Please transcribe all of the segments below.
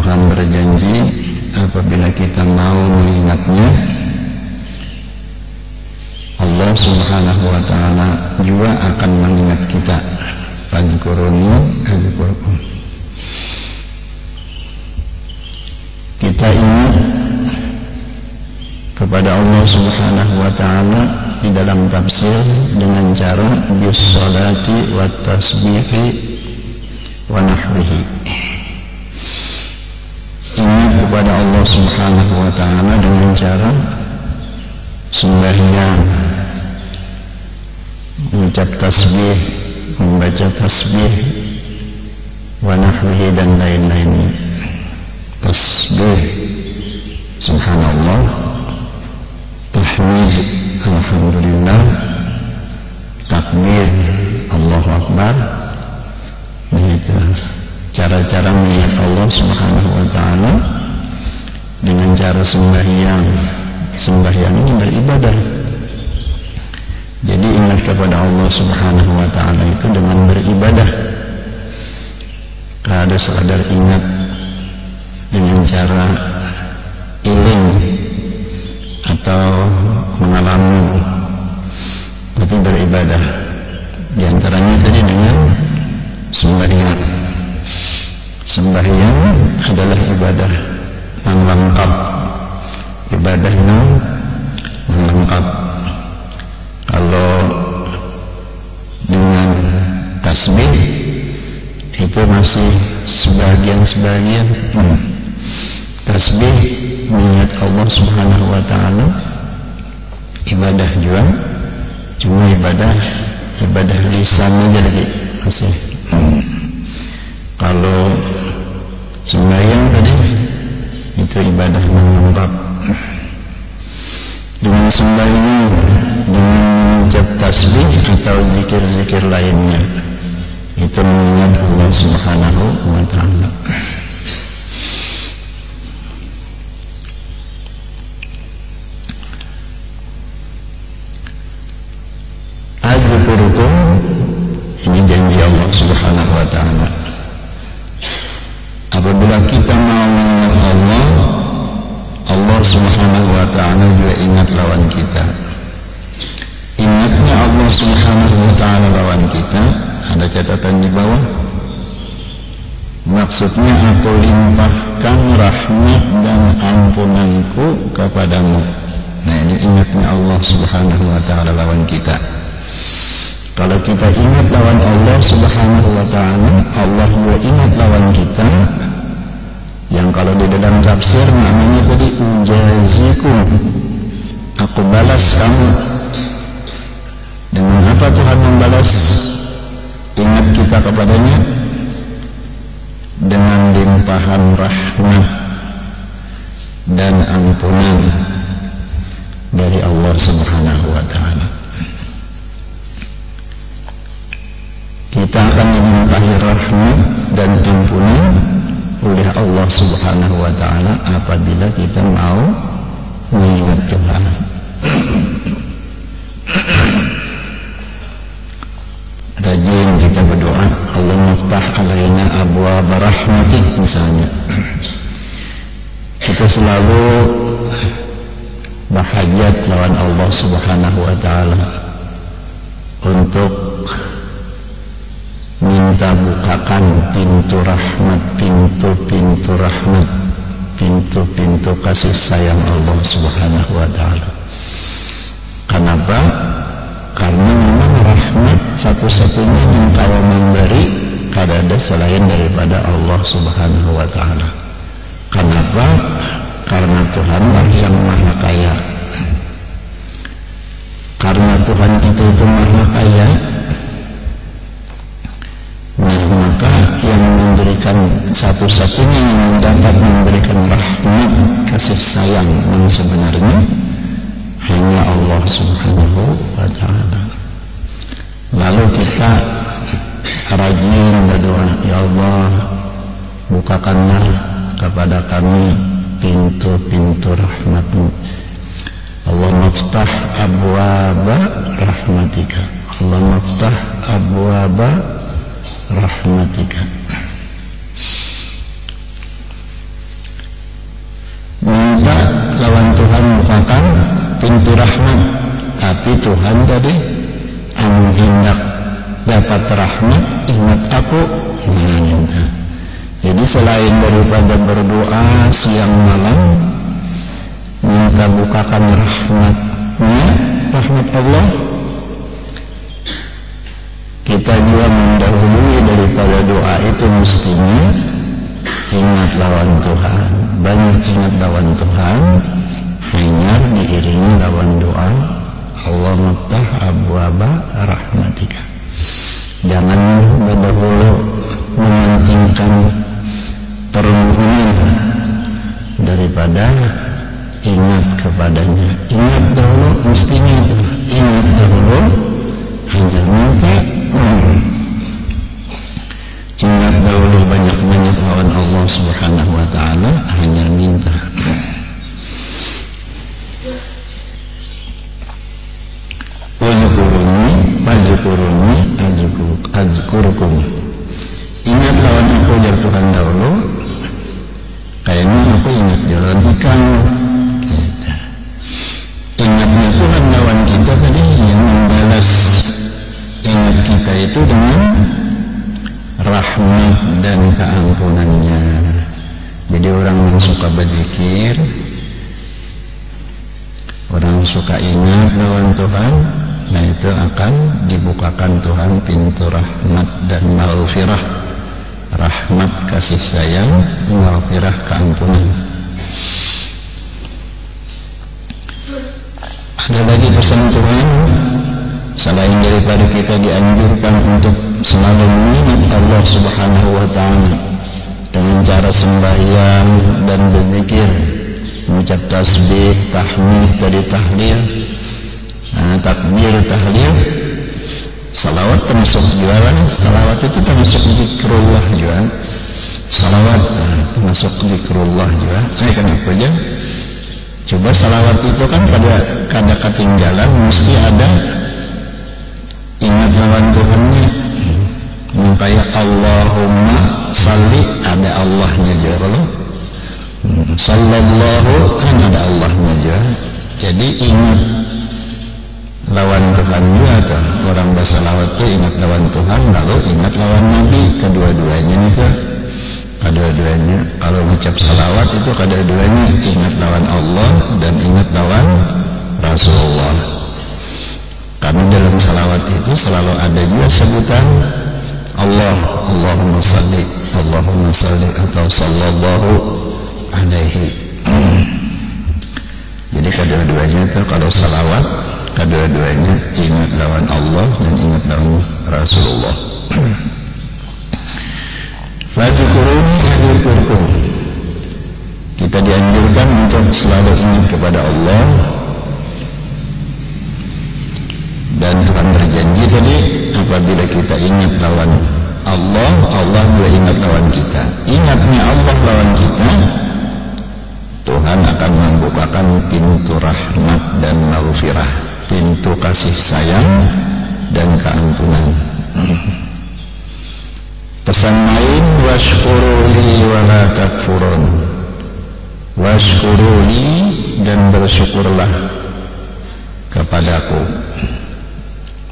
Tuhan berjanji apabila kita mau mengingatnya, Allah Subhanahu wa ta'ala juga akan mengingat kita. Fadhkuruni adzkurkum. Kita ingat kepada Allah Subhanahu wa ta'ala di dalam tafsir dengan cara bis salati wat tasbihi wa nahwihi. Ingat kepada Allah Subhanahu wa ta'ala dengan cara sembahyang, mengucap tasbih, membaca tasbih, wa nahwihi dan lain-lainnya. Tasbih subhanallah, tahmid alhamdulillah, takbir Allahu akbar. Begitu cara-cara mengingat Allah Subhanahu wa ta'ala dengan cara sembahyang. Sembahyang ini beribadah. Jadi ingat kepada Allah Subhanahu wa ta'ala itu dengan beribadah. Kada sekadar ingat dengan cara iling atau mengalami, tapi beribadah. Di antaranya tadi dengan sembahyang. Sembahyang adalah ibadah yang lengkap, ibadah yang lengkap. Kalau dengan tasbih itu masih sebagian-sebagian. Tasbih mengingat Allah Subhanahu wa ta'ala ibadah juga, cuma ibadah lisan aja lagi masih. Kalau sembahyang tadi itu ibadah yang lengkap. Dengan sembahyang, dengan mengucap tasbih atau zikir-zikir lainnya, itu mengingat Allah Subhanahu wa ta'ala. Adzkurukum, ini janji Allah Subhanahu wa ta'ala. Apabila kita mau mengingat Allah, Allah Subhanahu wa ta'ala juga ingat lawan kita. Ingatnya Allah Subhanahu wa ta'ala lawan kita, ada catatan di bawah. Maksudnya aku limpahkan rahmat dan ampunanku kepadamu. Nah, ini ingatnya Allah Subhanahu wa ta'ala lawan kita. Kalau kita ingat lawan Allah Subhanahu wa ta'ala, Allah juga ingat lawan kita. Yang kalau di dalam tafsir namanya tadi ujazikum, aku balas kamu. Dengan apa Tuhan membalas ingat kita kepadanya? Dengan limpahan rahmat dan ampunan dari Allah Subhanahu wa ta'ala. Kita akan dilimpahi rahmat dan ampunan oleh Allah Subhanahu wa ta'ala apabila kita mau mengingat Tuhan. Rajin kita berdoa, Allahumma ftah alaina abwaab rahmatik misalnya. Kita selalu berhajat lawan Allah Subhanahu wa ta'ala untuk minta bukakan pintu rahmat, pintu-pintu rahmat, pintu-pintu kasih sayang Allah Subhanahu wa ta'ala. Kenapa? Karena memang rahmat satu-satunya yang kalau memberi kada ada selain daripada Allah Subhanahu wa ta'ala. Kenapa? Karena Tuhanlah yang maha kaya. Karena Tuhan itu maha kaya, maka yang memberikan satu-satunya yang dapat memberikan rahmat kasih sayang yang sebenarnya hanya Allah Subhanahu wa ta'ala. Lalu kita rajin berdoa, ya Allah, bukakanlah kepada kami pintu-pintu rahmat-Mu. Allahumma ftah abwaaba rahmatika, Allahumma ftah abwaaba rahmatika. minta lawan Tuhan bukakan pintu rahmat, tapi Tuhan tadi anu hendak dapat rahmat ingat aku minta. Jadi selain daripada berdoa siang malam minta bukakan rahmatnya, rahmat Allah, kita juga mendahului daripada doa itu mestinya ingat lawan Tuhan. Banyak ingat lawan Tuhan, hanya diiringi lawan doa Allah maftah abwaba rahmatika. Jangan berdahulu mementingkan permohonan daripada ingat kepadanya. Ingat dahulu mestinya itu. Ingat dahulu hanya minta. Ingat dahulu banyak-banyak lawan Allah subhanahu wa ta'ala, hanya minta. Wajkuruni azkurukum. Ingat lawan aku jar Tuhan dahulu, kayaknya aku ingat jalan ikan. Ingatnya Tuhan lawan kita tadi yang membalas ingat kita itu dengan rahmat dan keampunannya. Jadi orang yang suka berzikir, orang suka ingat lawan Tuhan, nah itu akan dibukakan Tuhan pintu rahmat dan maghfirah. Rahmat kasih sayang, maghfirah keampunan. Ada lagi pesan Tuhan, selain daripada kita dianjurkan untuk selalu mengingat Allah subhanahu wa ta'ala dengan cara sembahyang dan berzikir, mengucap tasbih, tahmid, tadi tahlil, takbir, tahlil, salawat termasuk juga. Salawat itu termasuk zikrullah juga. Salawat termasuk zikrullah juga. Kenapa aja? Coba salawat itu kan kada ketinggalan, mesti ada ingat lawan Tuhannya. Kayak Allahumma salli, ada Allahnya juga. Kalau sallallahu kan ada Allahnya juga. Jadi ingat lawan Tuhan juga atau orang bersalawat itu ingat lawan Tuhan, lalu ingat lawan Nabi. Kedua-duanya nih kan, kedua-duanya kalau mengucap salawat itu kedua-duanya ingat lawan Allah dan ingat lawan Rasulullah. Karena dalam salawat itu selalu ada juga sebutan Allah, Allahumma salli atau sallallahu alaihi. Jadi kedua-duanya itu kalau salawat, kedua-duanya ingat lawan Allah dan ingat lawan Rasulullah. Fadhkuruni azkurkum. Kita dianjurkan untuk selalu ingat kepada Allah, dan Tuhan berjanji tadi apabila kita ingat lawan Allah, Allah juga ingat lawan kita. Ingatnya Allah lawan kita, Tuhan akan membukakan pintu rahmat dan maghfirah, pintu kasih sayang dan keampunan. Pesan lain, washkuruli wa la takfurun. Washkuruli, dan bersyukurlah kepadaku.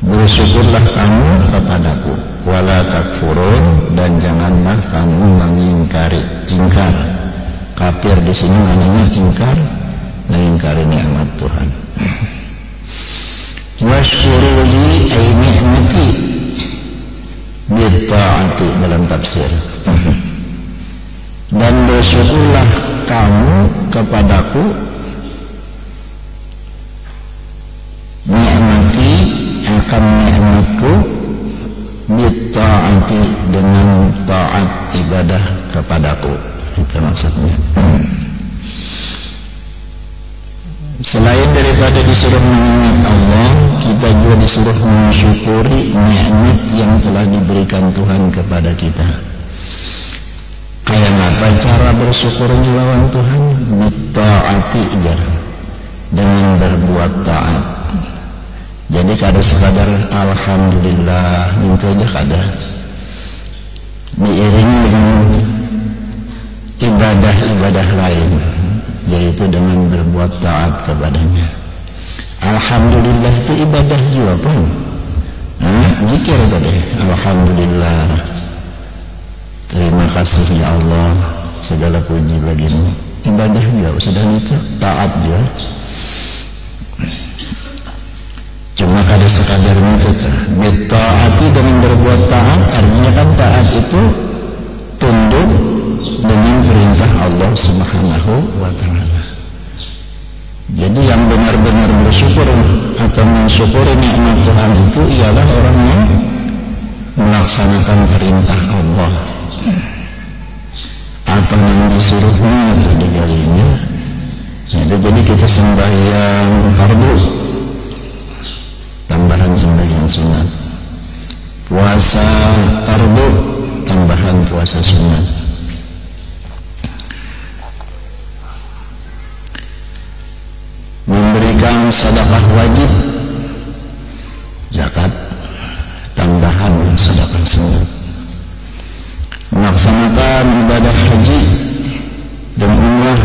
Bersyukurlah kamu kepadaku. Wa la takfurun, dan janganlah kamu mengingkari. Ingkar, kafir di sini namanya ingkar, mengingkari nikmat Tuhan. Washkuruli ay ni'mati bitta'ati dalam tafsir. Dan bersyukurlah kamu kepadaku, ni'mati akan nikmatku, bitta'ati dengan taat ibadah kepadaku. Itu maksudnya. Selain daripada disuruh mengingat Allah, kita juga disuruh mensyukuri nikmat yang telah diberikan Tuhan kepada kita. Kayak apa cara bersyukurnya lawan Tuhan? Bitta'ati, dengan berbuat taat. Jadi kada sekadar alhamdulillah itu aja kada, diiringi dengan ibadah-ibadah lain. yaitu dengan berbuat taat kepadanya. Alhamdulillah itu ibadah juga pun. Zikir tadi, alhamdulillah, terima kasih ya Allah, segala puji bagimu. Ibadah juga, sudah itu taat juga. Cuma kada sekadarnya itu taati dengan berbuat taat, artinya kan taat itu tunduk dengan perintah Allah Subhanahu wa ta'ala. Jadi yang benar-benar bersyukur atau mensyukuri nikmat Tuhan itu ialah orang yang melaksanakan perintah Allah. Apa yang disuruhnya atau digalinya. Jadi kita sembahyang fardu, tambahan sembahyang sunat. Puasa fardu, tambahan puasa sunat. Memberikan sedekah wajib, zakat, tambahan sedekah sunat. Melaksanakan ibadah haji dan umrah,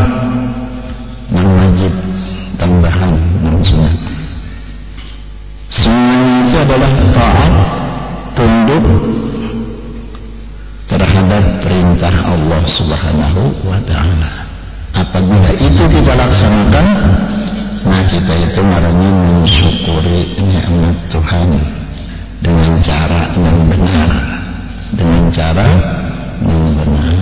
non wajib, tambahan non sunat. Semuanya itu adalah taat, tunduk terhadap perintah Allah Subhanahu wa ta'ala. Apabila itu kita laksanakan, nah kita itu namanya mensyukuri nikmat Tuhan dengan cara yang benar, dengan cara yang benar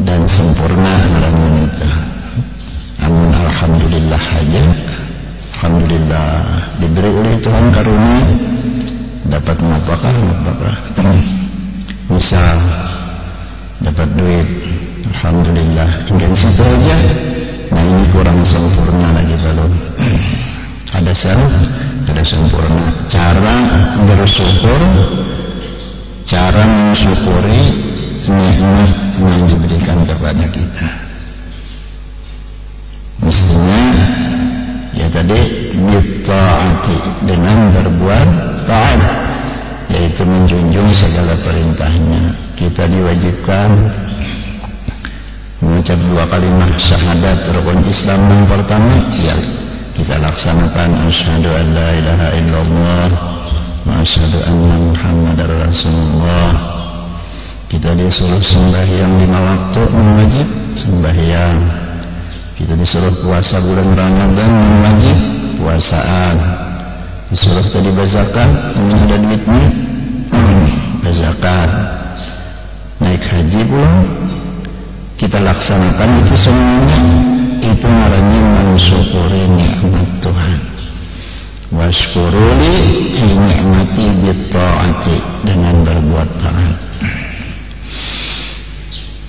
dan sempurna namanya itu. Amin, alhamdulillah aja, alhamdulillah diberi oleh Tuhan karunia dapat apakah misal dapat duit, alhamdulillah, tinggal situ aja. Nah ini kurang sempurna lagi belum. Ada sempurna. Cara bersyukur, cara mensyukuri nikmat yang diberikan kepada kita. Mestinya ya tadi bitta'ati, dengan berbuat taat, yaitu menjunjung segala perintahnya. Kita diwajibkan mengucap 2 kalimat syahadat rukun Islam yang pertama, ya kita laksanakan asyhadu an la ilaha illallah wa asyhadu anna muhammadar rasulullah. Kita disuruh sembahyang 5 waktu wajib sembahyang. Kita disuruh puasa bulan Ramadan wajib puasaan. Disuruh tadi berzakat, yang ada duitnya berzakat. Naik haji pula kita laksanakan, itu semuanya itu namanya mensyukuri nikmat Tuhan. Washkuruli ni'mati bitta'ati, dengan berbuat taat.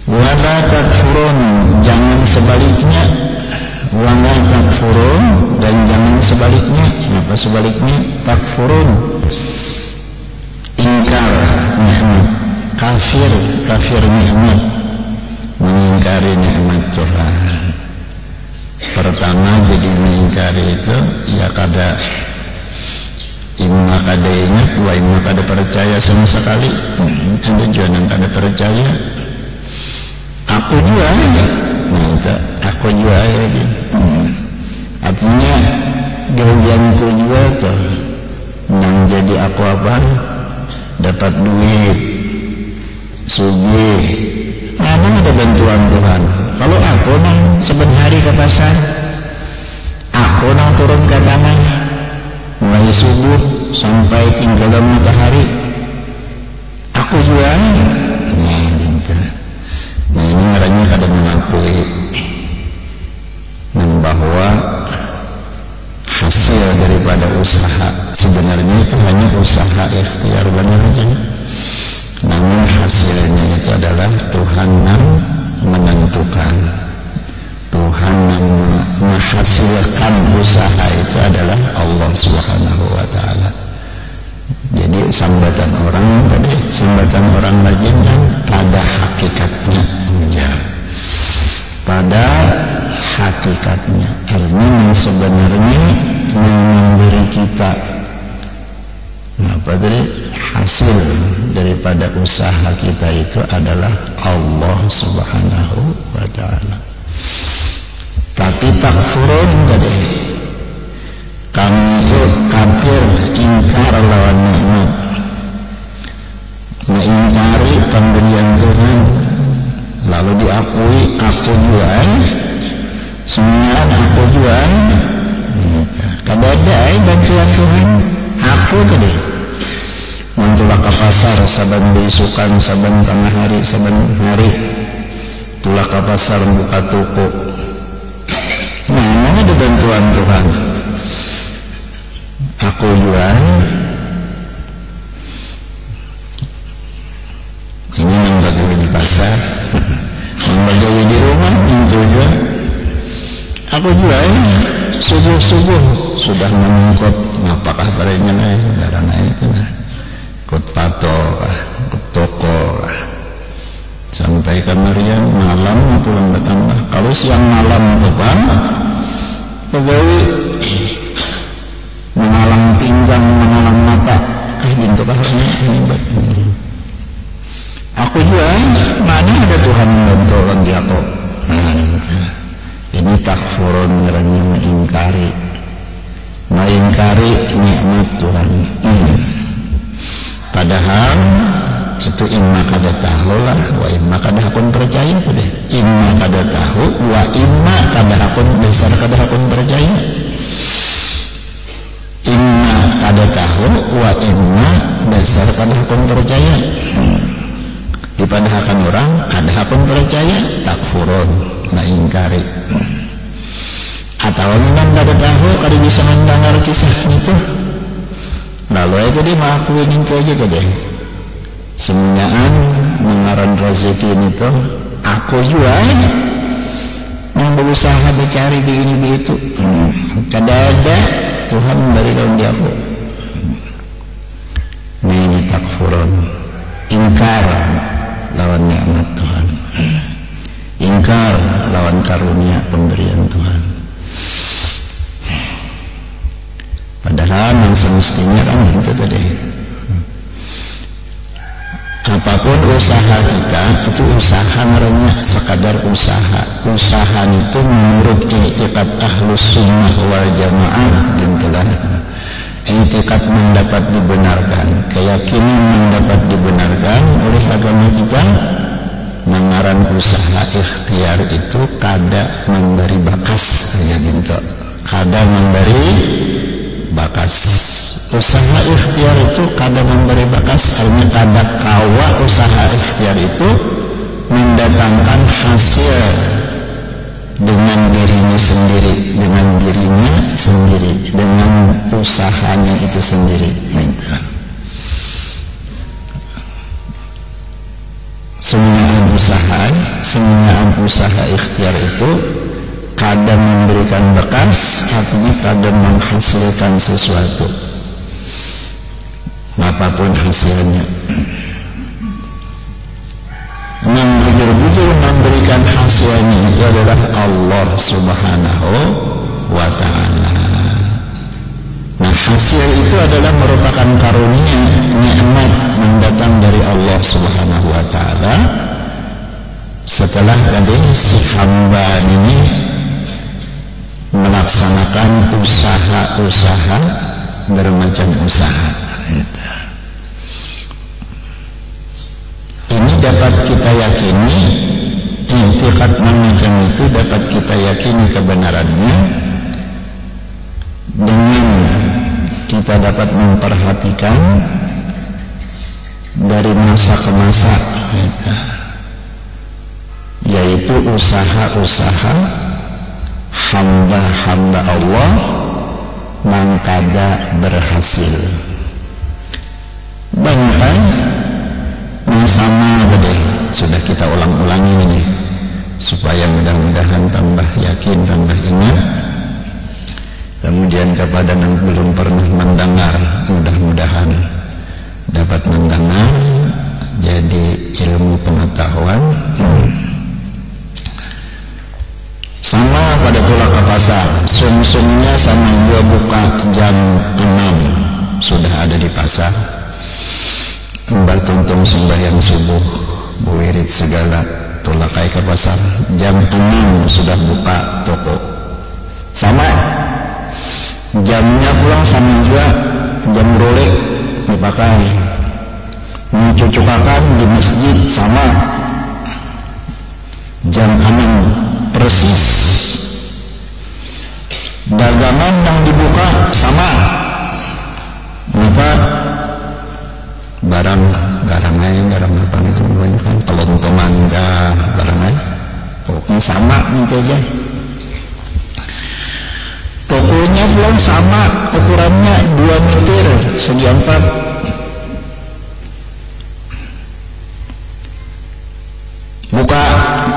Wala takfurun, jangan sebaliknya. Wala takfurun, dan jangan sebaliknya. Apa sebaliknya? Takfurun, ingkar nikmat, kafir nikmat, mengingkari nikmat Tuhan. Pertama jadi mengingkari itu ya kada imma kada ingat, wa imma kada percaya sama sekali. Ada juga yang kada percaya. Aku juga minta, aku juga lagi. Artinya gawianku juga tuh yang jadi aku apa? Dapat duit, sugih. Mana ada bantuan Tuhan? Kalau aku nang sebentar hari ke pasar, aku nang turun ke tanah mulai subuh sampai tinggalan matahari, aku juga. Nah ini ngaranya kadang mengakui bahwa hasil daripada usaha sebenarnya itu hanya usaha ikhtiar benar aja. Namun hasilnya itu adalah Tuhan yang menentukan. Tuhan yang menghasilkan usaha itu adalah Allah Subhanahu wa ta'ala. Jadi sambatan orang tadi, sambatan orang rajin kan pada hakikatnya enggak. Pada hakikatnya, artinya yang sebenarnya memberi kita apa tadi, hasil daripada usaha kita itu adalah Allah Subhanahu wa ta'ala. takfurun tadi. Kamu itu kafir, ingkar lawan nikmat, mengingkari pemberian Tuhan, lalu diakui aku jual, semua aku jual. Kada ada bantuan Tuhan, aku tadi. Muncullah ke pasar, saban beisukan, saban tengah hari, saban hari, tulah ke pasar buka toko. Nah, mana ada bantuan Tuhan? Aku jual. Ini membagi di pasar, membagi di rumah, itu juga. Aku jual. Subuh-subuh sudah menungkot, apakah barangnya naik, barang naik itu nah. Ikut patok, ikut toko, sampai kemarian malam pulang bertambah. Kalau siang malam terbang, pegawai mengalang pinggang, mengalang mata, gitu bahannya hebat. Aku juga, mana ada Tuhan membantu lagi aku. Ini takfurun, ngeranya mengingkari nikmat Tuhan. Padahal itu imma kada tahu lah, wa imma kada hakun percaya pada. Imma kada tahu, wa imma kada hakun besar kada hakun percaya. Imma kada tahu, wa imma besar kada hakun percaya. Dipadahkan orang kada hakun percaya, takfurun, mengingkari. Atau memang kada tahu, kada bisa mendengar kisah itu. Lalu itu dia mengakuin itu aja deh. Semuaan mengaran rezeki itu aku juga yang berusaha mencari di ini di itu. Kada ada Tuhan dari dalam dia aku. Ini takfurun, ingkar lawan nikmat Tuhan, ingkar lawan karunia pemberian Tuhan. Padahal yang semestinya kan itu tadi. Apapun usaha kita itu usaha merenya sekadar usaha. Usaha itu menurut i'tiqad Ahlus Sunnah wal Jamaah gintulah. I'tiqad mendapat dibenarkan, keyakinan mendapat dibenarkan oleh agama kita. Mengarang usaha ikhtiar itu kada memberi bakas ya gitu. Kada memberi bakas. Usaha ikhtiar itu kada memberi bakas, artinya kada kawa usaha ikhtiar itu mendatangkan hasil dengan dirinya sendiri, dengan usahanya itu sendiri. Semuanya usaha ikhtiar itu kadang memberikan bekas, artinya kadang menghasilkan sesuatu, apapun hasilnya. Yang bujur-bujur memberikan hasilnya itu adalah Allah Subhanahu wa Ta'ala. Nah, hasil itu adalah merupakan karunia, nikmat mendatang dari Allah Subhanahu wa Ta'ala. Setelah tadi si hamba ini melaksanakan usaha-usaha, bermacam usaha. Ini dapat kita yakini, i'tiqad macam itu dapat kita yakini kebenarannya dengan kita dapat memperhatikan dari masa ke masa, yaitu usaha-usaha hamba-hamba Allah yang kada berhasil. Banyak kan yang sama tadi sudah kita ulang-ulangi ini supaya mudah-mudahan tambah yakin, tambah ingat. Kemudian kepada yang belum pernah mendengar, mudah-mudahan dapat mendengar jadi ilmu pengetahuan. Sama pada tulak ke pasar, sum-sumnya sama dia buka jam 6 sudah ada di pasar. Mbak tuntung sembahyang subuh, buwirit segala, tulakai ke pasar jam 6 sudah buka toko. sama. Jamnya pulang sama juga, jam Rolex dipakai. Mencucukakan di masjid sama. Jam 6 persis. Dagangan yang dibuka sama. Kenapa? Barang apa nih kebanyakan pelontongan barangan pokoknya sama gitu aja. Tokonya belum sama, ukurannya 2 meter segi 4. Buka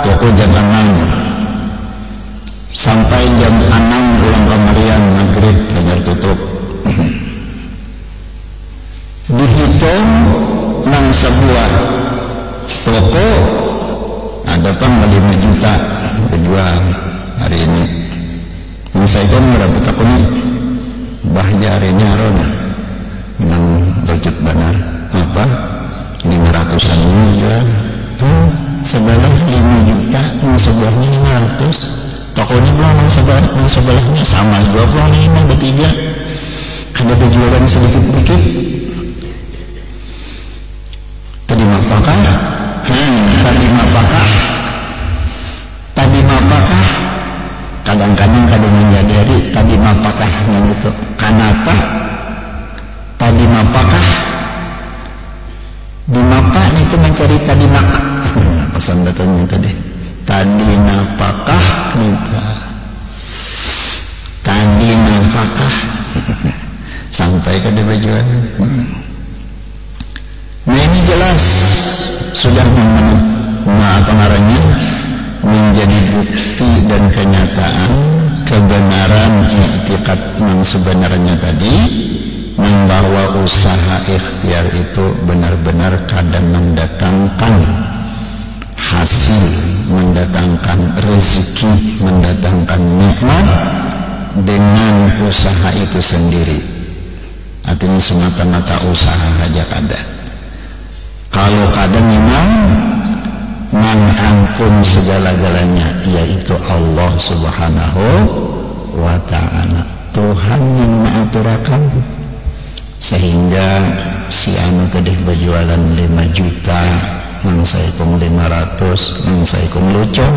toko jam 6 sampai jam 6 pulang kamarian maghrib hanya tutup. Dihitung nang sebuah toko ada pang 5 juta dijual hari ini. Saya kan berapa takun bahaya hari ini arona nang budget benar apa 500-an jual. Sebelah 5 juta yang sebelahnya 500. Tokonya belum yang sebelahnya sama juga belum 5 bertiga. Ada berjualan sedikit-sedikit. Tadi apakah? Tadi apakah? Kadang-kadang menjadi tadi apakah itu? Kenapa? Tadi apakah? Di mapa itu mencari tadi maka. Pesan datanya tadi. Tadi apakah? Tadi apakah? Sampai ke berjualan. Nah ini jelas sudah pengarangnya menjadi bukti dan kenyataan kebenaran i'tiqad yang sebenarnya tadi, bahwa usaha ikhtiar itu benar-benar kadang mendatangkan hasil, mendatangkan rezeki, mendatangkan nikmat dengan usaha itu sendiri. Artinya semata-mata usaha saja kada. Kalau kada memang mengampun segala-galanya, yaitu Allah Subhanahu wa ta'ala, Tuhan yang mengaturakan. Sehingga si anu tadi berjualan 5 juta, mangsaikum 500, mangsaikum lucong.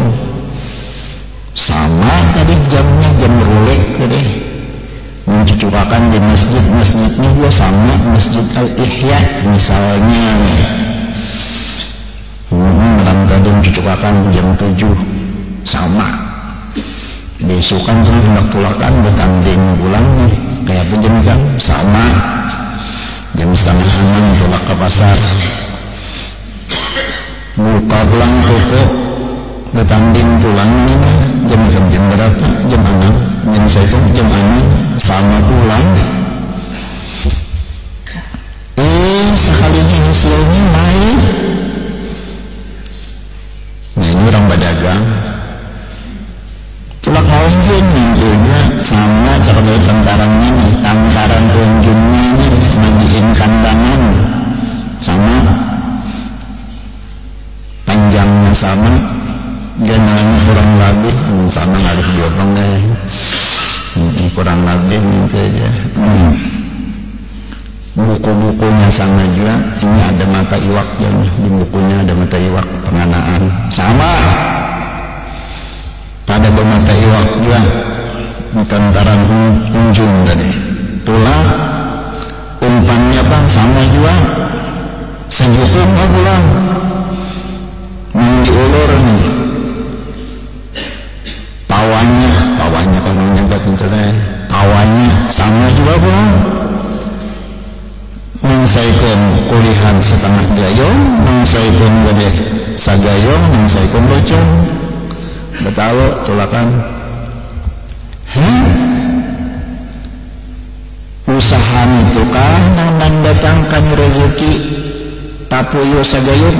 Sama tadi jamnya jam Rolex tadi. Mencucukakan di masjidnya juga sama, Masjid Al-Ihya misalnya nih. Malam tadi mencucukakan jam 7 sama. Besokan tuh hendak pulakan bertanding pulang nih, kayak jam kan sama. Jam 5:30 tolak ke pasar, buka pulang toko, bertanding pulang ini jam berapa? Jam 6. Jam saya pun jam 6 sama pulang. Sekalinya hasilnya naik. Nah ini orang berdagang. Tulak pengunjung minggunya sama cara tentarannya nih, tentaran pengunjungnya ini mandiin kandangan sama, panjangnya sama, gananya kurang lebih sama, harus dua banggai kurang lebih gitu aja. Buku-bukunya sama juga. Ini ada mata iwaknya, di bukunya ada mata iwak penganaan sama. Pada bermata iwak juga di tentaran kunjung tadi. Pulang umpannya bang sama juga. Sejukum pulang diulur nih. Pawanya kalau nyebut itu deh. Pawanya sama juga pulang. Mengsaikum kulihan setengah gayung, mengsaikum gede sagayung, mengsaikum lucung. Betalu tulakan. Usaha itu kan yang mendatangkan rezeki tapuyo sagayung,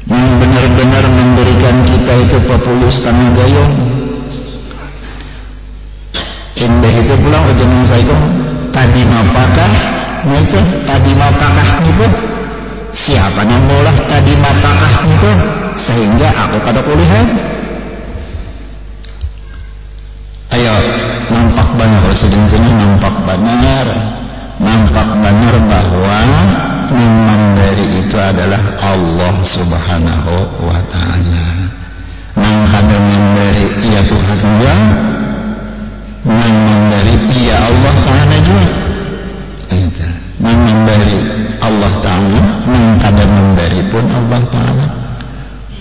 yang benar-benar memberikan kita itu 40 setengah gayung. Indah itu pulang ujian saya tadi apakah itu tadi apakah itu siapa yang mulai tadi apakah itu sehingga aku pada kuliah presiden sini nampak benar bahwa yang memberi itu adalah Allah Subhanahu wa ta'ala. Maka memberi ia Tuhan juga, memberi ia Allah ta'ala juga. Memberi Allah ta'ala, maka memberi pun Allah ta'ala.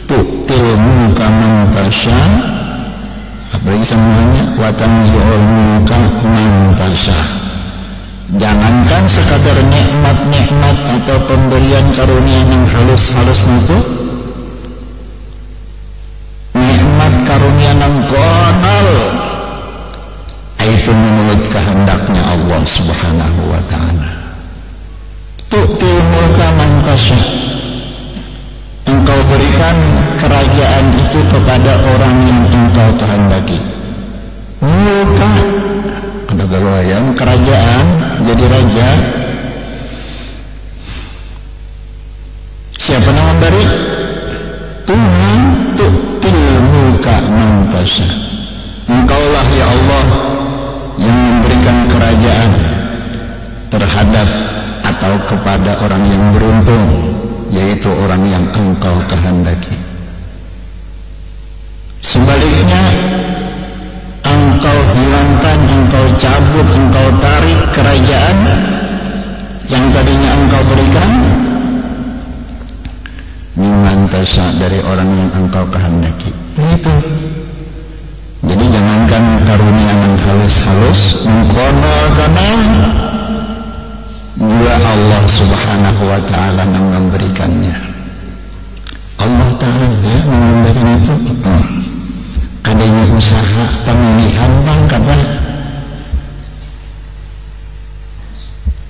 Tu'til mulka man tasya, apalagi semuanya, wa tanzi'ul mulka man tasya. Jangankan sekadar nikmat-nikmat atau pemberian karunia yang halus-halus itu, nikmat karunia yang konal itu menurut kehendaknya Allah Subhanahu wa ta'ala. Tu'til mulka man tasya, engkau berikan kerajaan itu kepada orang yang engkau kehendaki. Mulka ada gawaian kerajaan, jadi raja. Siapa yang memberi? Tuhan. Tu'til mulka man tasya, engkaulah ya Allah yang memberikan kerajaan terhadap atau kepada orang yang beruntung, yaitu orang yang engkau kehendaki. Sebaliknya, engkau hilangkan, engkau cabut, engkau tarik kerajaan yang tadinya engkau berikan mimman tasya, dari orang yang engkau kehendaki. Itu. Jadi jangankan karunia yang halus-halus, mengkono-kono, juga Allah Subhanahu wa ta'ala yang memberikannya. Allah ta'ala memberikan itu. Kadanya usaha pemilihan bang kabar.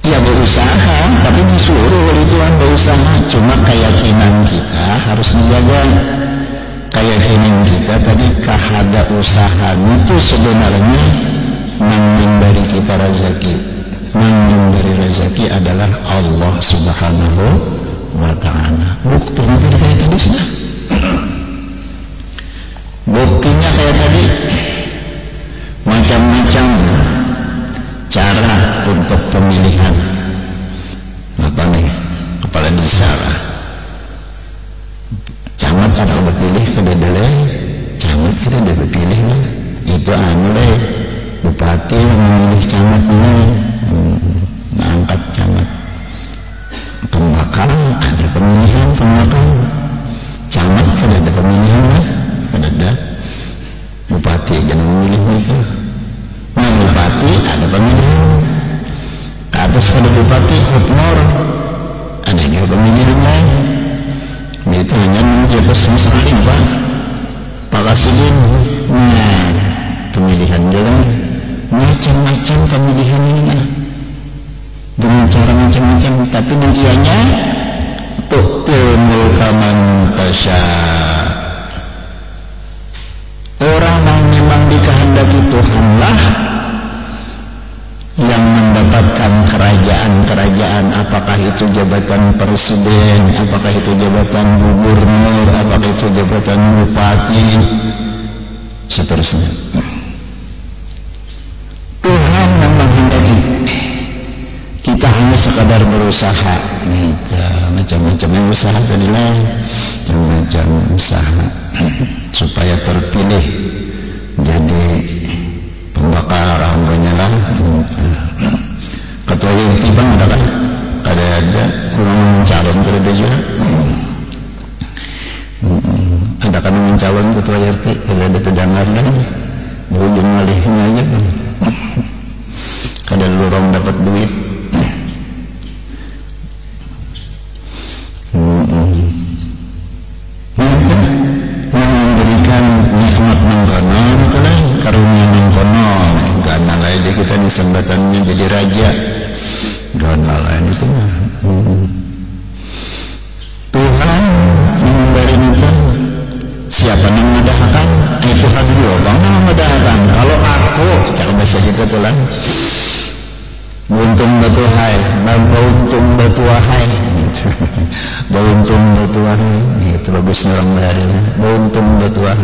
Ya berusaha, tapi disuruh oleh Tuhan berusaha. Cuma keyakinan kita harus dijaga. Keyakinan kita tadi kahada usaha itu sebenarnya memberi kita rezeki. Memberi rezeki adalah Allah Subhanahu wa ta'ala. Buktinya tadi kayak tadi sudah. Buktinya kayak tadi, macam-macam cara untuk pemilihan apa nih, kepala desa lah, camat atau berpilih kededele, camat kita udah berpilih lah, itu aneh, bupati memilih camatnya, angkat camat, pembakar ada pemilihan pembakar, camat kan ada pemilihan lah. Ada bupati jangan memilih itu. Nah, bupati ada pemilihan. Ke atas pada bupati hukmor ada juga pemilihan lain. Itu hanya menjabat sekali Pak. Pak Kasudin. Nah, pemilihan juga macam-macam pemilihan ini dengan cara macam-macam. Tapi nantinya tu'til mulka man tasya, orang yang memang dikehendaki Tuhanlah yang mendapatkan kerajaan-kerajaan, apakah itu jabatan presiden, apakah itu jabatan gubernur, apakah itu jabatan bupati, seterusnya. Tuhan yang menghendaki, kita hanya sekadar berusaha. Macam-macam usaha tadilah, macam-macam usaha supaya terpilih jadi pembakar lah. Ketua YT bang ada kan? Ada orang mencalon kerja juga. Ada kan mencalon ketua YT, ada terdengar lah. Ujung malihnya aja kan. Kada lorong dapat duit. Karunia mengkono gana lah aja kita nih sembatannya jadi raja, gana lah itu mah. Tuhan memberi kita. Siapa yang mendahkan? Tuhan juga bang yang mendahkan. Kalau aku cakap bahasa kita tuh lah, buntung batu hai, buntung batu hai, buntung batu hai, itu bagusnya orang dari buntung batu hai.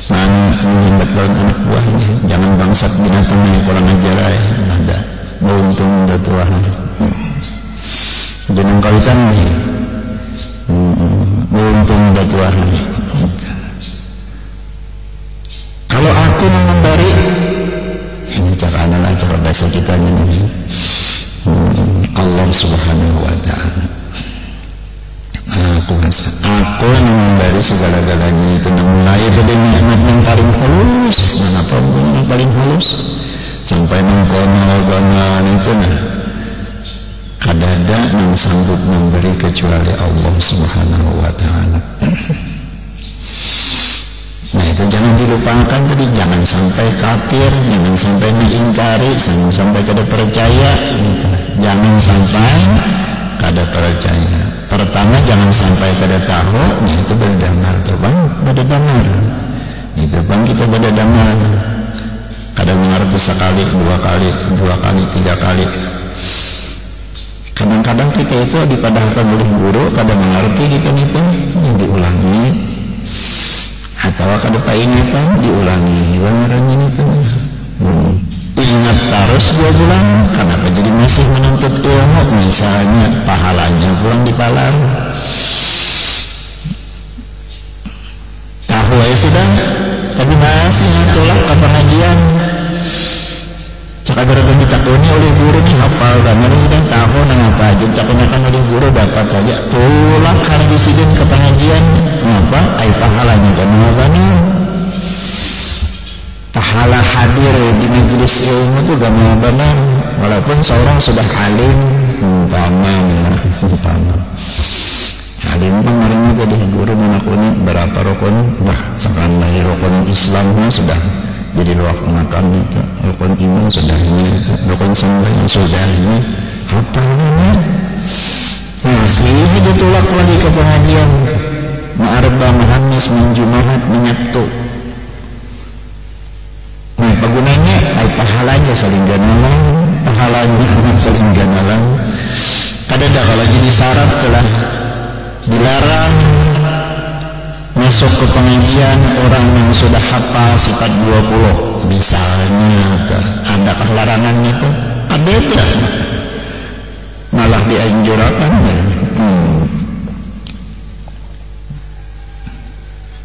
menghambat kawan anak buahnya, jangan bangsat binatangnya kurang ajar ada beruntung udah Tuhan jangan kawitan nih beruntung udah Tuhan. Kalau aku memberi ini cara adalah cara bahasa kita ini Allah subhanahu wa ta'ala aku yang memberi segala-galanya itu mulai dari nikmat yang paling halus apa yang paling halus sampai mengkono-kono itu kadada yang sanggup memberi kecuali Allah subhanahu wa ta'ala. Nah itu jangan dilupakan tadi, jangan sampai kafir, jangan sampai mengingkari, jangan sampai kada percaya gitu. Jangan sampai kada percaya. Pertama jangan sampai kada tahu, nah itu berdamar tuh bang, berdamar. Itu bang kita berdamar. Kada mengerti sekali, dua kali, tiga kali. Kadang-kadang kita itu dipadahkan oleh guru, kada mengerti kita itu diulangi. Atau kada paingatan diulangi bangarannya itu. Ingat terus 2 bulan, kenapa jadi masih menuntut ilmu? Misalnya pahalanya pulang dipalar. Tahu ya sudah, tapi masih ngatulak ke pengajian. Cakap gara-gara ditakuni oleh guru nih hafal banget dan tahu nang apa aja cakunakan oleh guru dapat aja tulak karena disiden ke pengajian apa ai pahalanya kan apa nih pahala hadir di majelis ilmu itu gak benar walaupun seorang sudah alim umpama alim kemarin jadi guru menakuni berapa rukun wah sekarang lahir rukun Islamnya sudah jadi luak makan itu rukun iman sudah ini itu rukun sembahyang sudah ini apa ini masih ditolak lagi ke pengajian ma'arba mahamis menjumahat menyatu. Nah pagunanya pahalanya saling ganalan kadang kalau jadi syarat telah dilarang masuk ke pengajian orang yang sudah hafal sifat 20 misalnya adakah larangannya itu? Ada malah dianjurkan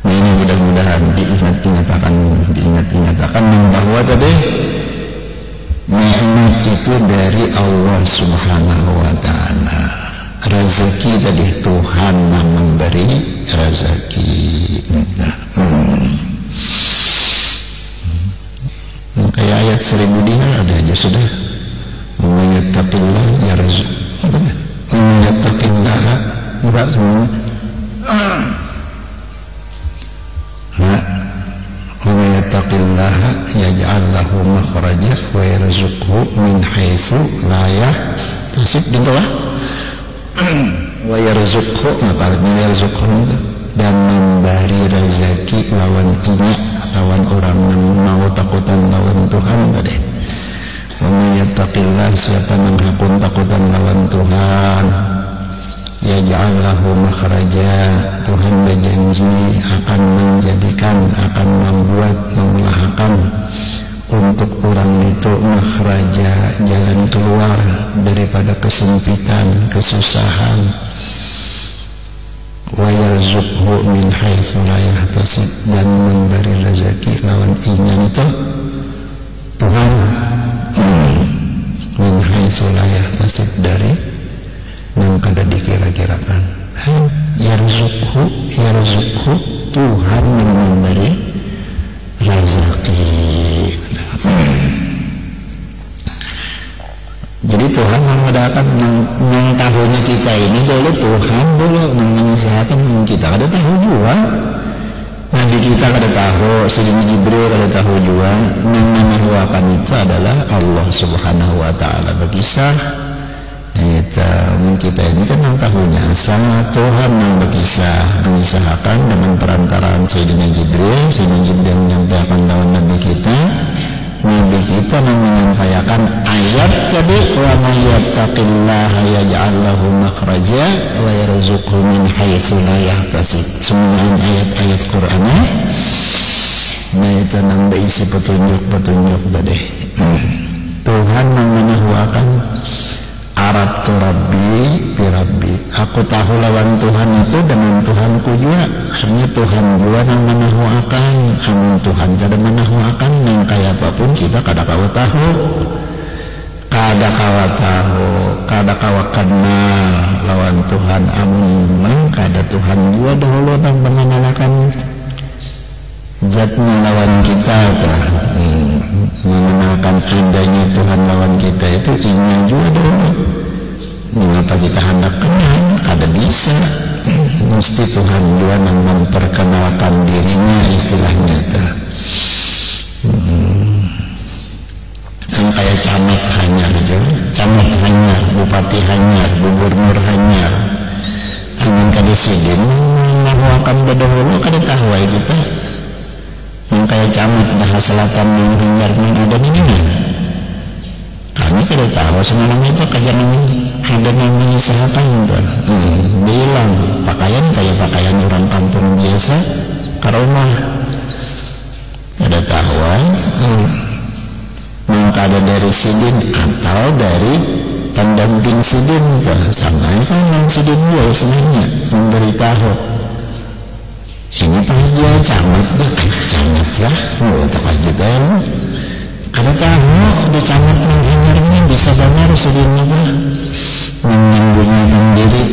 nah ini mudah-mudahan diingat-ingatakan bahwa tadi nikmat itu dari Allah subhanahu wa ta'ala. Rezeki tadi Tuhan yang memberi rezeki. Kayak ayat 1000 dinar ada aja sudah. Yattaqillah yarzuq. Yattaqillah buka semua. Yattaqillah yaj'al lahu makhraja wa yarzuqhu min haitsu la yahtasib. Dintolah. Wa yarzuqhu maksudnya yarzuqhu dan memberi rezeki lawan inya lawan orang yang mau takutan lawan Tuhan tadi. Wa yattaqillah siapa yang hakun takutan lawan Tuhan yaj'al lahu makhraja Tuhan berjanji akan menjadikan akan membuat memulahakan untuk orang itu makhraja jalan keluar daripada kesempitan kesusahan wa yarzuqhu min haitsu la yahtasib dan memberi rezeki lawan inya itu Tuhan min haitsu la yahtasib dari yang kada dikira-kirakan yarzuqhu Tuhan yang memberi rezeki. Jadi Tuhan mengadakan yang tahunya kita ini dulu Tuhan dulu mengisahkan kita kada tahu juga Nabi kita kada tahu Sayyidina Jibril kada tahu juga yang menahuakan itu adalah Allah subhanahu wa ta'ala berkisah kita ini kan yang tahunya sama Tuhan yang berkisah mengisahkan dengan perantaraan Sayyidina Jibril menyampaikan dalam Nabi kita yang menyampaikan ayat tadi wa may yattaqillaha yaj'al lahu makhraja wa yarzuqhu min haitsu la yahtasib. Semua ayat-ayat Qur'an Nah itu nambah isi petunjuk tadi. Tuhan menahuakan Arab tu Rabbi bi Rabbi. Aku tahu lawan Tuhan itu dengan Tuhanku juga. Artinya Tuhan juga yang menahuakan. Amun Tuhan kada menahuakan, yang kaya apapun kita kada kawa tahu. Kada kawa tahu, kada kawa kenal lawan Tuhan. Amun memang kada Tuhan juga dahulu yang mengenalkan zatnya lawan kita mengenalkan adanya Tuhan lawan kita itu inya juga dulu. Mengapa kita hendak kenal? Kada bisa. Mesti Tuhan juga yang memperkenalkan dirinya, istilahnya yang kayak camat hanyar aja, camat hanyar, bupati hanyar, gubernur hanyar. Amin kada sidin menahuakan bedahulu kada tahu kita. Yang kayak camat dah selatan yang hanyar yang ada di mana. Kami kada tahu semalam itu kajian ada namanya selatan tuh. Bilang pakaian kayak pakaian orang kampung biasa ke rumah. Kada tahu maka ada dari sidin atau dari pendamping sidin sama kan yang sidin dia sebenarnya memberitahu ini pahajia camat dah camat ya tak aja kada tahu ada camat yang hanyarnya bisa benar sidinnya dah menyembunyikan diri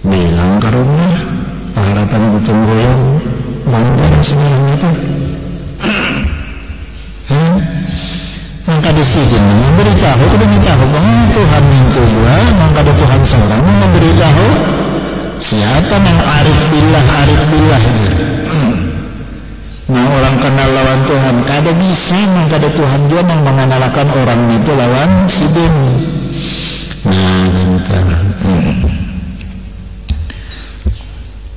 bilang ke rumah paharatan utang goyang banggar sebenarnya itu maka disijin memberitahu bahwa Tuhan itu juga maka ada Tuhan seorang memberitahu siapa yang arif billah nah orang kenal lawan Tuhan kada bisa maka ada Tuhan juga yang mengenalkan orang itu lawan sidin. Nah bentar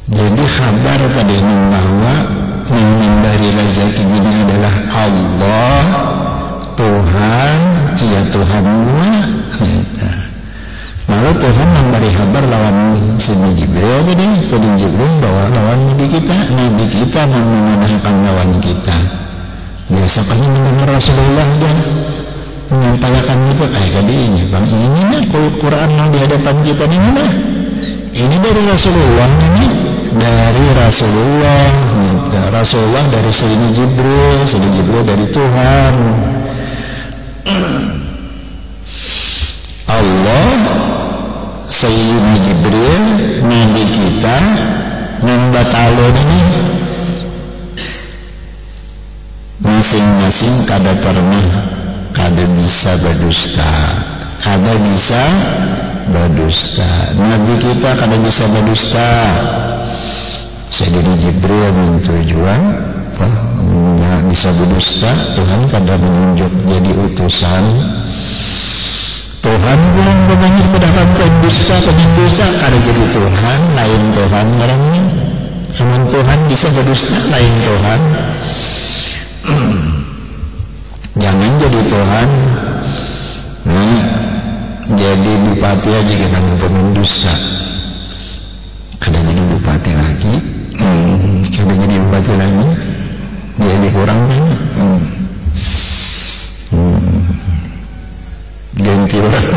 jadi kabar tadi bahwa dari rezeki ini adalah Allah Tuhan, ya Tuhan gua. Lalu Tuhan memberi kabar lawan Sayyidina Jibril tadi, Sayyidina Jibril bawa lawan Nabi kita yang mengenalkan lawan kita. Biasanya mendengar Rasulullah dia menyampaikan itu, tadi ini bang, ini nih Quran yang di hadapan kita ini lah. Ini dari Rasulullah ini, dari Rasulullah dari Sayyidina Jibril dari Tuhan. Allah Sayyidina Jibril Nabi kita membatalkan ini masing-masing kada pernah kada bisa berdusta Nabi kita kada bisa berdusta. Sayyidina Jibril mentujuan nggak bisa berdusta. Tuhan kada menunjuk jadi utusan. Tuhan belum banyak berdapat pendusta kada jadi Tuhan lain Tuhan orangnya. Emang Tuhan bisa berdusta lain Tuhan. Jangan jadi Tuhan jadi bupati aja kita mendusta. Kada jadi bupati lagi jadi kurang banyak ganti orang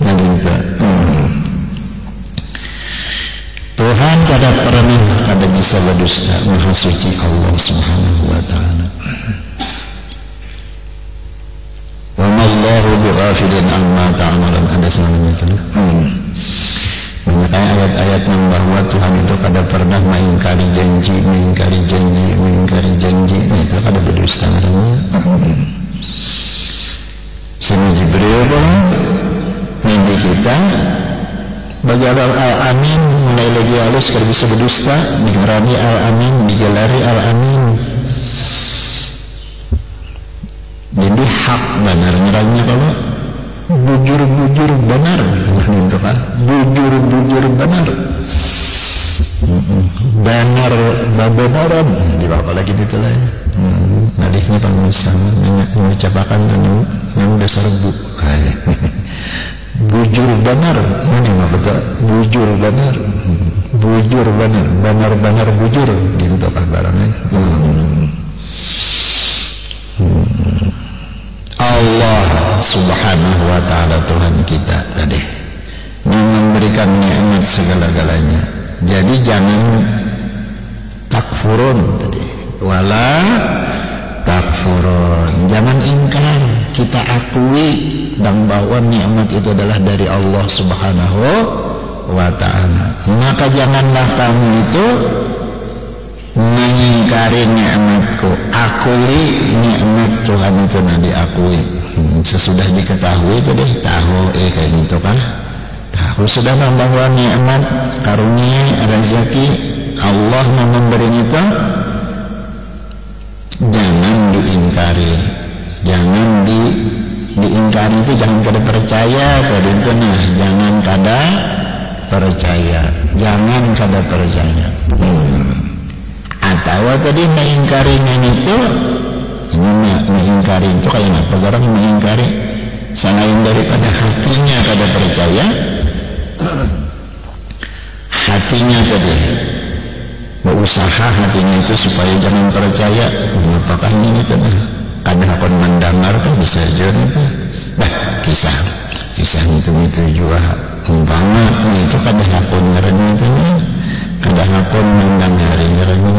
minta Tuhan kada pernah kada bisa berdusta. Maha suci Allah Subhanahu wa ta'ala. Wa mallahu bighafilin amma ta'malun. Ada semuanya itu banyak ayat-ayat yang bahwa Tuhan itu kada pernah mengingkari janji itu kada berdusta namanya. Sayyidina Jibril Nabi kita bagi Al-Amin mulai lagi halus kada bisa berdusta digerani Al-Amin digelari Al-Amin. Jadi hak benar nyerangnya kalau bujur benar bujur benar benaran di apa lagi itu lah ya. Naliknya pengusaha mengucapkan yang dasar bujur benar ini mah betul bujur benar bujur benar bujur gitu kah barangnya. Allah subhanahu wa ta'ala Tuhan kita tadi yang memberikan nikmat segala-galanya. Jadi jangan takfurun tadi, wala takfurun, jangan ingkar, kita akui dan bahwa nikmat itu adalah dari Allah subhanahu wa ta'ala. Maka janganlah kamu itu mengingkari nikmatku, akui nikmat Tuhan itu diakui. Sesudah diketahui tadi, tahu kayak gitu kan, tahu sudah bahwa nikmat karunia rezeki Allah yang memberi itu, jangan diingkari, jangan diingkari itu jangan kada percaya tadi itu, nah jangan kada percaya, jangan kada percaya. Atau tadi mengingkarinya itu, mengingkari itu kayak apa? Orang mengingkari selain daripada hatinya kada percaya, hatinya tadi berusaha hatinya itu supaya jangan percaya. Apakah ini itu? Kadang akan mendengar kan bisa jadi itu. Kisah itu juga umpama itu kadang akan ngerti itu. Kadang akun mendengar itu.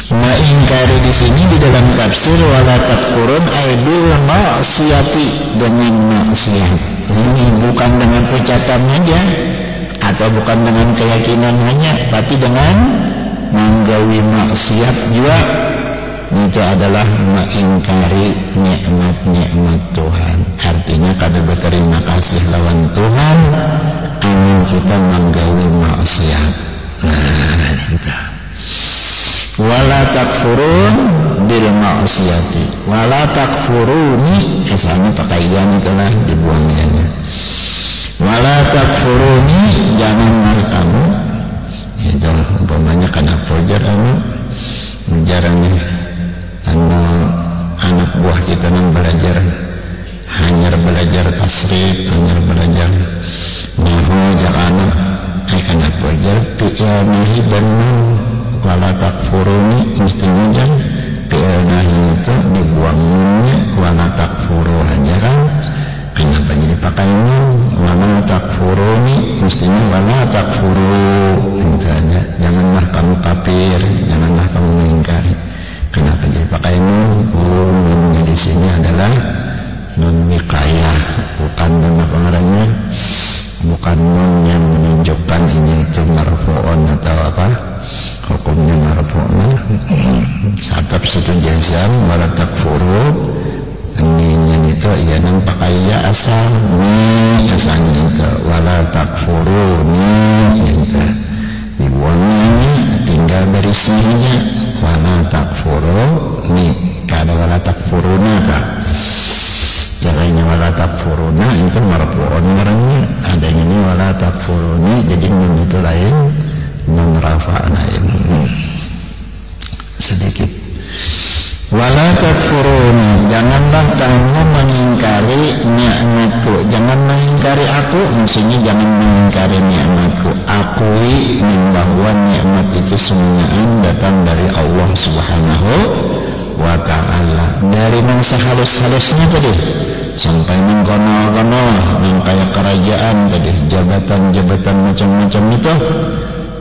Nah, ingkari di sini di dalam tafsir wala takfurun ay bil ma'siyati, dengan maksiat. Ini bukan dengan ucapan saja atau bukan dengan keyakinan hanya, tapi dengan menggawi maksiat juga. Itu adalah mengingkari nikmat-nikmat Tuhan. Artinya kada berterima kasih lawan Tuhan anu kita menggawi maksiat. Nah, itu. Wala takfurun bil maksiati, wala takfuruni, asalnya pakaian itulah dibuangnya. Wala takfuruni, janganlah kamu. Itu umpamanya kana pojar ujarannya anak buah kita yang belajar hanya belajar tasrif, hanya belajar nahu jangan anak belajar fi'il nahi dan wala takfuruni, mestinya jangan fi'il nahi itu dibuangnya wala takfuru hanya kan. Kenapa jadi pakai ini wala takfuruni, mestinya wala takfuru itu aja. Janganlah kamu kafir, janganlah kamu mengingkari. Kenapa jadi pakai nun di sini adalah nun wiqayah, bukan nun apa namanya, bukan nun yang menunjukkan ini itu marfu'un atau apa hukumnya marfu'un. Satap satu jazam wala takfuru, ini itu ya nang pakai ya asal ni asalnya itu wala takfuru ni itu dibuangnya ini tinggal dari sininya wala takfuru ni, kada wala takfuruna kah? Caranya wala takfuruna itu marfu'un orangnya, adanya ini wala takfuruni, jadi nun itu lain, nun rafa' lain sedikit. Wala takfuruni, janganlah kamu mengingkari nikmatku, jangan mengingkari aku, maksudnya jangan mengingkari nikmatku. Akui bahwa nikmat itu semuanya datang dari Allah subhanahu wa ta'ala. Dari mangsa halus-halusnya tadi sampai mengkono-kono yang kayak kerajaan tadi, jabatan-jabatan macam-macam itu,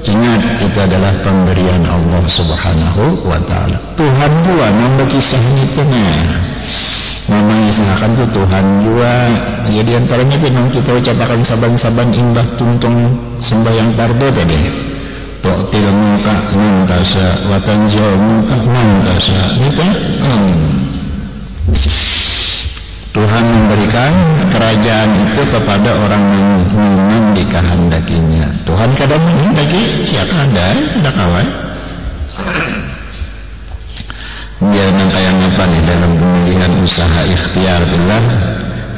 ingat itu adalah pemberian Allah subhanahu wa ta'ala. Tuhan juga nambah kisahnya itu mengisahkan tuh Tuhan juga ya, diantaranya memang kita ucapkan saban-saban imbah tuntung sembahyang pardo tadi, tu'til muka mantasa watanzil muka mantasa gitu. Tuhan memberikan kerajaan itu kepada orang yang memang dikehendakinya. Tuhan kadang menghendaki, ya kada kawan. Dia kayak apa nih dalam pemilihan usaha ikhtiar billah,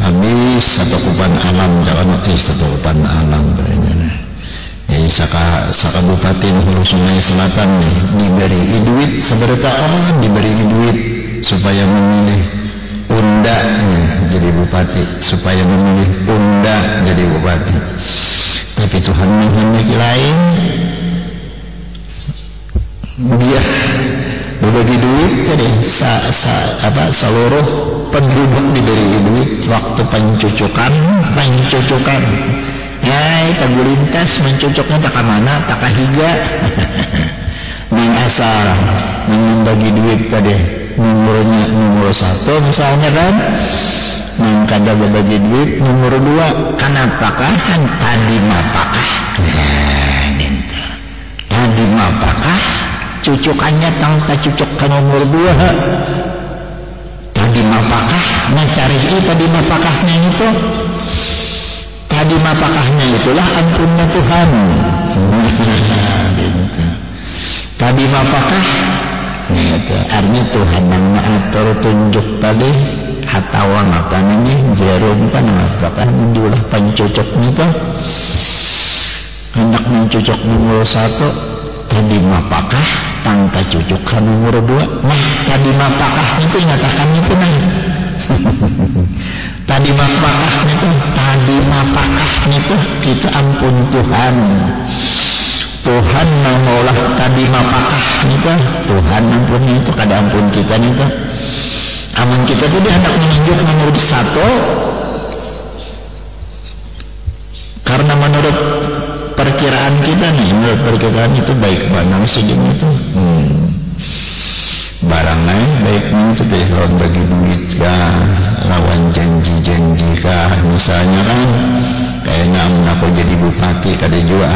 habis satu kupan alam jangan satu kupan alam berenya. Saka Bupati Hulu Sungai Selatan nih diberi duit seberitaan, diberi duit supaya memilih undaknya jadi bupati, supaya memilih undak jadi bupati. tapi Tuhan menghendaki lain. Dia berbagi duit tadi seluruh penduduk diberi duit waktu pencucukan tagu lintas mencucuknya tak mana tak higa nang asal membagi duit tadi nomor 1 misalnya kan nang kada berbagi duit nomor 2 kanapakah tadi mapakah tadi mapakah cucukannya tang tak cucuk ke nomor 2 tadi mapakah mencari tadi mapakahnya itu tadi mapakahnya itulah ampunnya Tuhan. Tadi mapakah artinya Tuhan yang mengatur tunjuk tadi hatawan apa ini jarum kan apakah menjulah pencucuknya itu hendak mencucuk nomor 1 tadi mapakah tangka cucukkan nomor 2 nah tadi mapakah itu ingatakan itu nah tadi mapakah itu kita ampun Tuhan mengolah tadi mapakah itu Tuhan ampun itu kada ampun kita itu aman kita jadi hendak menunjuk nomor 1 karena menurut perkiraan kita nih menurut perkiraan itu baik mana sejauh itu barang lain baiknya itu dari lawan bagi duit kah lawan janji kah misalnya kan kayaknya aku jadi bupati kada juga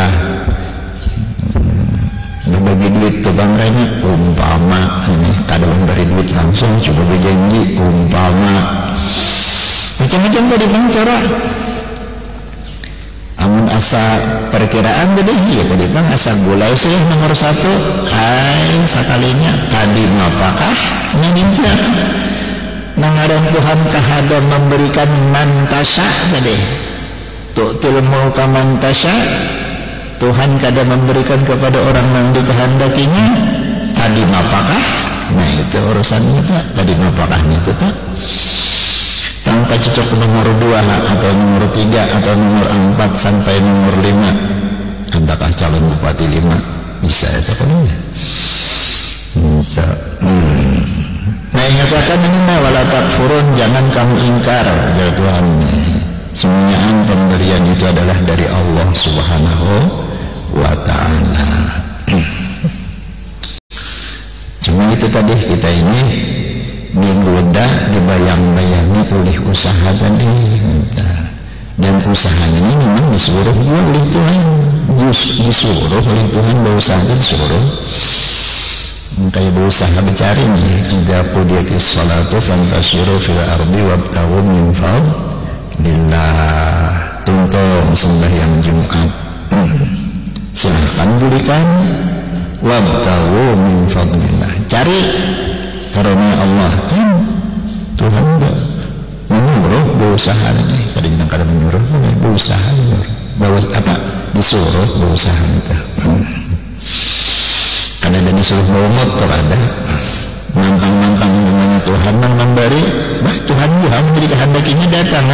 berbagi duit tuh bangkainya umpama ini kada memberi duit langsung coba berjanji umpama macam-macam tadi bang cara amun asa perkiraan tadi ya tadi bang asa gulai sih nomor 1 sekalinya tadi apakah meminta nangaran Tuhan kahada memberikan mantasya tadi tu'til mulka mantasya Tuhan kada memberikan kepada orang yang dikehendakinya tadi apakah nah itu urusan kita tadi apakah itu tak tanpa cocok nomor 2 atau nomor 3 atau nomor 4 sampai nomor 5 adakah calon bupati 5 bisa ya sepenuhnya bisa nah ingatakan ini wala takfurun jangan kamu ingkar ya Tuhan semuanya pemberian itu adalah dari Allah Subhanahu wa ta'ala cuma itu tadi kita ini digoda dibayang-bayangi oleh usaha tadi dan usaha ini memang disuruh oleh Tuhan disuruh oleh Tuhan berusaha disuruh kayak berusaha mencari nih idza qudiyatis salatu fantashiru fil ardi wabtaghu min fadlillah tuntung sembahyang Jumat silahkan berikan wabtaghu min fadlillah cari karunia Allah Tuhan menyuruh berusaha ini kadang-kadang menyuruh berusaha apa disuruh berusaha kita karena ada disuruh bawa motor ada mantang-mantang namanya Tuhan yang memberi Tuhan menjadi kehendakinya datang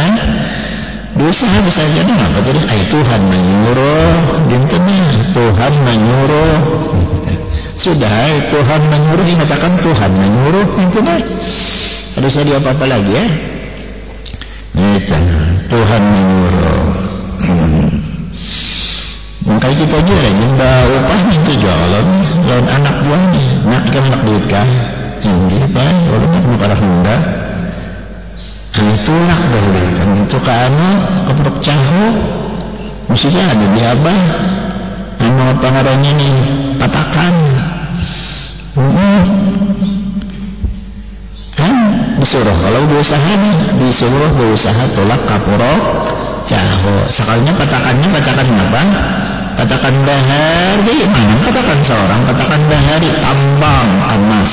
berusaha bisa jadi apa tadi Tuhan menyuruh gimana Tuhan menyuruh sudah Tuhan menyuruh mengatakan Tuhan menyuruh itu dah harus ada apa-apa lagi ya Tuhan menyuruh makanya kita juga jemba upah itu jualan lawan anak buahnya nak ikan nak duit kah tinggi pak walaupun kalah muda itulah boleh kan itu karena keprok cahu maksudnya ada di abah nama pengarangnya nih patakan disuruh kalau berusaha nih disuruh berusaha tolak kapurok caho sekalinya katakan apa katakan bahari mana katakan seorang katakan bahari tambang emas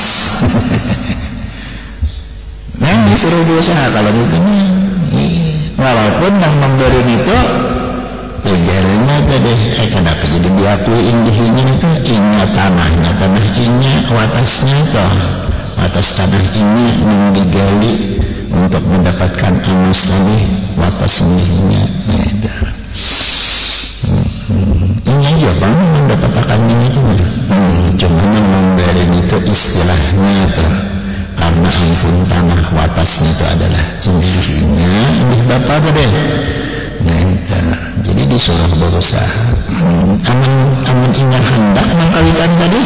nah disuruh berusaha kalau begini walaupun yang memberi itu tujuannya tadi kenapa jadi diakui indihinya itu inya tanahnya tanah inya watasnya itu watas tanah ini yang digali untuk mendapatkan emas tadi watas indihinya istilahnya tuh, karena ampun tanah watasnya itu adalah indihnya, indih bapak tuh deh. Nah itu, jadi disuruh berusaha. Aman ingat hendak mengkawitan tadi.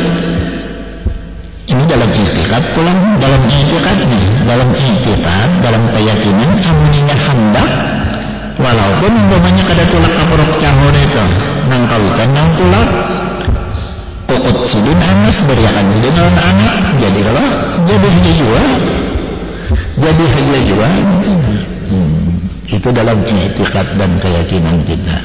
Ini dalam i'tiqad pulang, dalam i'tiqad nih, dalam i'tiqad, dalam keyakinan aman ingat hendak. Walaupun umpamanya kada tulak kaporok cahon itu, nang kawitan nang tulak. Kokot sidin anas beriakan sidin anak. Jadi kalau jadi hanya jua itu dalam i'tiqad dan keyakinan kita.